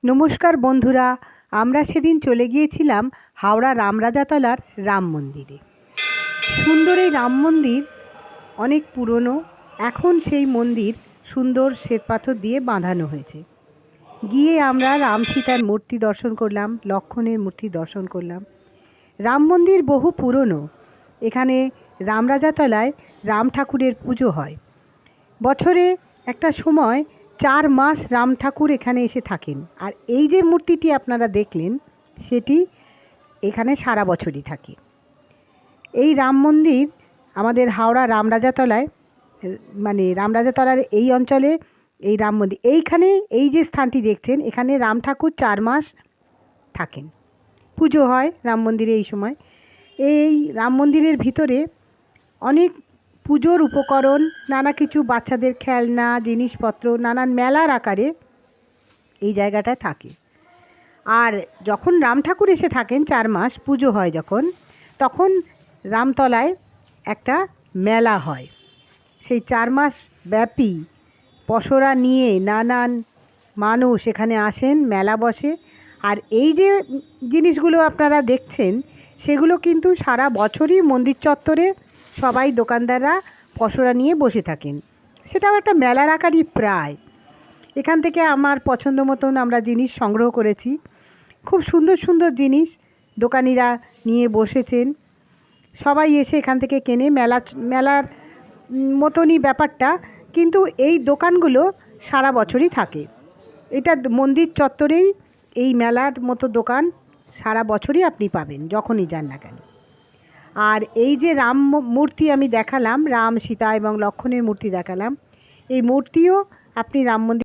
নমস্কার বন্ধুরা, আমরা সেদিন চলে গিয়েছিলাম হাওড়া রামরাজাতলার রাম মন্দিরে। সুন্দর এই রাম মন্দির অনেক পুরনো। এখন সেই মন্দির সুন্দর শ্বেতপাথর দিয়ে বাঁধানো হয়েছে। গিয়ে আমরা রাম সীতার মূর্তি দর্শন করলাম, লক্ষ্মণের মূর্তি দর্শন করলাম। রাম মন্দির বহু পুরনো। এখানে রামরাজাতলায় রাম ঠাকুরের পুজো হয়। বছরে একটা সময় 4 মাস রাম ঠাকুর এখানে এসে থাকেন। আর এই যে মূর্তিটি আপনারা দেখলেন সেটি এখানে সারা বছরই থাকে। এই রাম মন্দির আমাদের হাওড়া রামরাজাতলায়, মানে রামরাজাতলার এই অঞ্চলে এই রাম মন্দির, এইখানে এই যে স্থানটি দেখছেন এখানে রাম ঠাকুর 4 মাস থাকেন। পুজো হয় রাম মন্দিরে এই সময়। এই রাম মন্দিরের ভিতরে অনেক পুজোর উপকরণ, নানা কিছু বাচ্চাদের খেলনা, জিনিসপত্র নানান মেলার আকারে এই জায়গাটায় থাকে। আর যখন রাম ঠাকুর এসে থাকেন 4 মাস পুজো হয় যখন, তখন রামতলায় একটা মেলা হয়। সেই 4 মাস ব্যাপী পসরা নিয়ে নানান মানুষ এখানে আসেন, মেলা বসে। আর এই যে জিনিসগুলো আপনারা দেখছেন সেগুলো কিন্তু সারা বছরই মন্দির চত্বরে সবাই দোকানদাররা পসরা নিয়ে বসে থাকেন। সেটাও একটা মেলার আকারই প্রায়। এখান থেকে আমার পছন্দ মতন আমরা জিনিস সংগ্রহ করেছি। খুব সুন্দর সুন্দর জিনিস দোকানিরা নিয়ে বসেছেন। সবাই এসে এখান থেকে কেনে। মেলার মতনই ব্যাপারটা, কিন্তু এই দোকানগুলো সারা বছরই থাকে। এটা মন্দির চত্বরেই এই মেলার মতো দোকান সারা বছরই আপনি পাবেন, যখনই যান না কেন। আর এই যে রাম মূর্তি আমি দেখালাম, রাম সীতা এবং লক্ষ্মণের মূর্তি দেখালাম, এই মূর্তিও আপনি রাম মন্দির